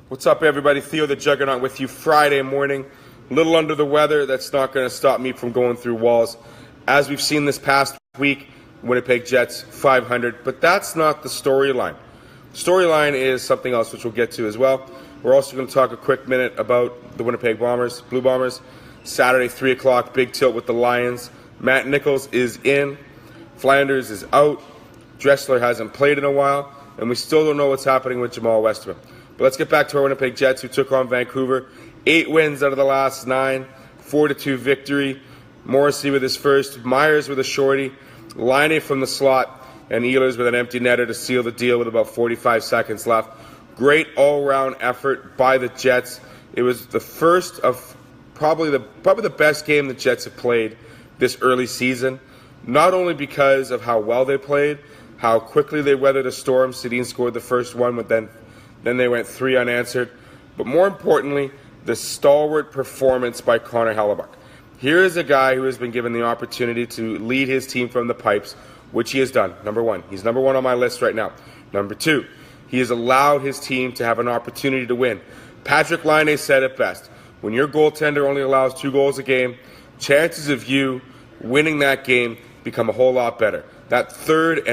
What's up, everybody? Theo the Juggernaut with you Friday morning. A little under the weather. That's not going to stop me from going through walls. As we've seen this past week, Winnipeg Jets 500. But that's not the storyline. Storyline is something else, which we'll get to as well. We're also going to talk a quick minute about the Winnipeg Bombers, Blue Bombers. Saturday, 3 o'clock, big tilt with the Lions. Matt Nichols is in. Flanders is out. Dressler hasn't played in a while. And we still don't know what's happening with Jamal Westerman. But let's get back to our Winnipeg Jets, who took on Vancouver. 8 wins out of the last 9, 4-2 victory. Morrissey with his first, Myers with a shorty, Laine from the slot, and Ehlers with an empty netter to seal the deal with about 45 seconds left. Great all-round effort by the Jets. It was the first of probably the best game the Jets have played this early season. Not only because of how well they played, how quickly they weathered a storm. Sedin scored the first one, but then they went 3 unanswered. But more importantly, the stalwart performance by Connor Hellebuyck. Here is a guy who has been given the opportunity to lead his team from the pipes, which he has done. Number 1. He's number 1 on my list right now. Number 2, he has allowed his team to have an opportunity to win. Patrick Laine said it best. When your goaltender only allows 2 goals a game, chances of you winning that game become a whole lot better. That third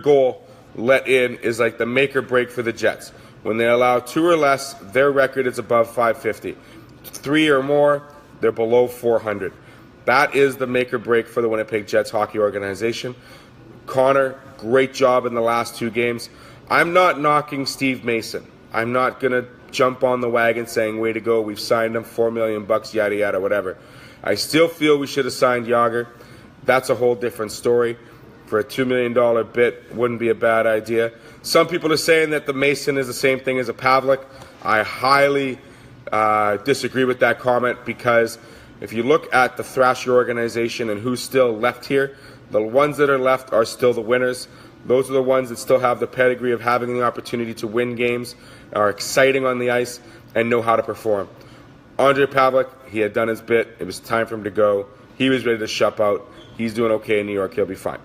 goal let in is like the make or break for the Jets. When they allow 2 or less, their record is above 550. 3 or more, they're below 400. That is the make or break for the Winnipeg Jets hockey organization. Connor, great job in the last 2 games. I'm not knocking Steve Mason. I'm not going to jump on the wagon saying, way to go, we've signed him, $4 million, yada, yada, whatever. I still feel we should have signed Jagr. That's a whole different story. For a $2 million bit, wouldn't be a bad idea. Some people are saying that the Mason is the same thing as a Pavlik. I highly disagree with that comment, because if you look at the Thrasher organization and who's still left here, the ones that are left are still the winners. Those are the ones that still have the pedigree of having the opportunity to win games, are exciting on the ice, and know how to perform. Andre Pavlik, he had done his bit. It was time for him to go. He was ready to shut out. He's doing okay in New York. He'll be fine.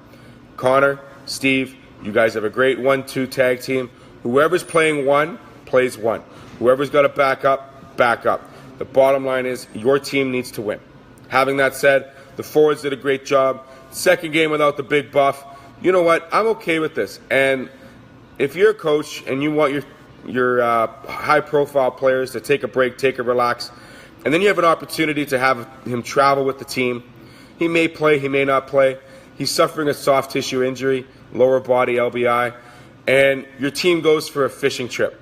Connor, Steve, you guys have a great 1-2 tag team. Whoever's playing 1, plays 1. Whoever's got to back up, back up. The bottom line is your team needs to win. Having that said, the forwards did a great job. Second game without the big buff. You know what? I'm okay with this. And if you're a coach and you want your high-profile players to take a break, take a relax, and then you have an opportunity to have him travel with the team, he may play, he may not play. He's suffering a soft tissue injury, lower body LBI, and your team goes for a fishing trip.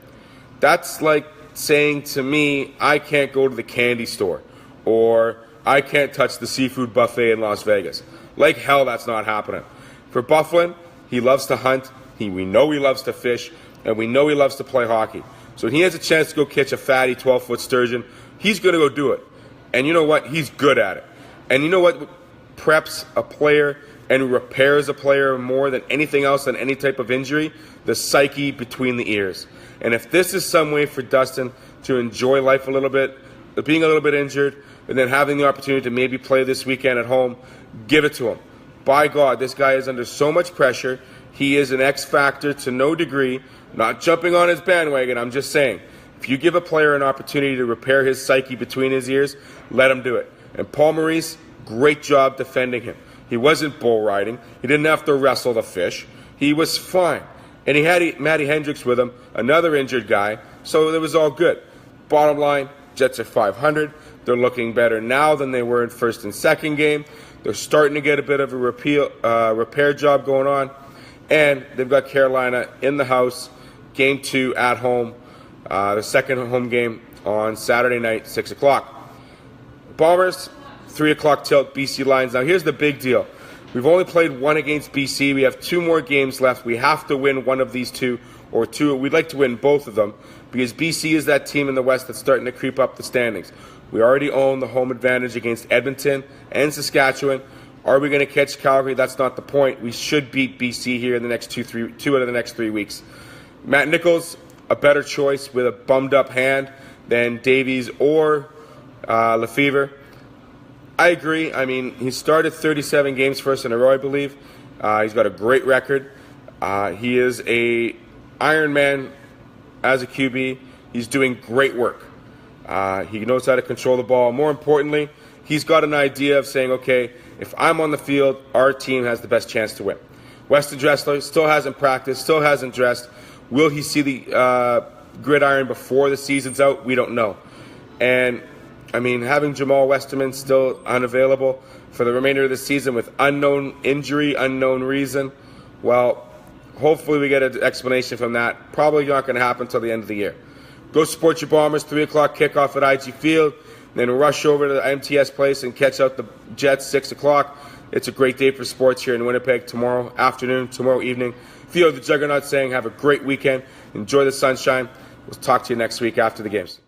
That's like saying to me, I can't go to the candy store, or I can't touch the seafood buffet in Las Vegas. Like hell, that's not happening. For Byfuglien, he loves to hunt, we know he loves to fish, and we know he loves to play hockey. So when he has a chance to go catch a fatty 12-foot sturgeon, he's going to go do it. And you know what? He's good at it. And you know what preps a player and repairs a player more than anything else, than any type of injury? The psyche between the ears. And if this is some way for Dustin to enjoy life a little bit, being a little bit injured, and then having the opportunity to maybe play this weekend at home, give it to him. By God, this guy is under so much pressure. He is an X factor to no degree. Not jumping on his bandwagon, I'm just saying, if you give a player an opportunity to repair his psyche between his ears, let him do it. And Paul Maurice, great job defending him. He wasn't bull riding. He didn't have to wrestle the fish. He was fine. And he had Matty Hendricks with him, another injured guy, so it was all good. Bottom line, Jets are 500. They're looking better now than they were in first and second game. They're starting to get a bit of a repair job going on. And they've got Carolina in the house, game 2 at home, the second home game on Saturday night, 6 o'clock. Bombers, 3 o'clock tilt, BC Lions. Now, here's the big deal. We've only played 1 against BC. We have 2 more games left. We have to win one of these 2, or 2. We'd like to win both of them, because BC is that team in the West that's starting to creep up the standings. We already own the home advantage against Edmonton and Saskatchewan. Are we going to catch Calgary? That's not the point. We should beat BC here in the next 2 out of the next 3 weeks. Matt Nichols, a better choice with a bummed-up hand than Davies or Lefevre. I agree. I mean, he started 37 games for us in a row, I believe. He's got a great record. He is a Ironman as a QB. He's doing great work. He knows how to control the ball. More importantly, he's got an idea of saying, okay, if I'm on the field, our team has the best chance to win. Weston Dressler still hasn't practiced, still hasn't dressed. Will he see the gridiron before the season's out? We don't know. And, I mean, having Jamal Westerman still unavailable for the remainder of the season with unknown injury, unknown reason, well, hopefully we get an explanation from that. Probably not going to happen until the end of the year. Go support your Bombers, 3 o'clock kickoff at IG Field. Then rush over to the MTS place and catch out the Jets, 6 o'clock. It's a great day for sports here in Winnipeg tomorrow afternoon, tomorrow evening. Theo the Juggernaut saying have a great weekend. Enjoy the sunshine. We'll talk to you next week after the games.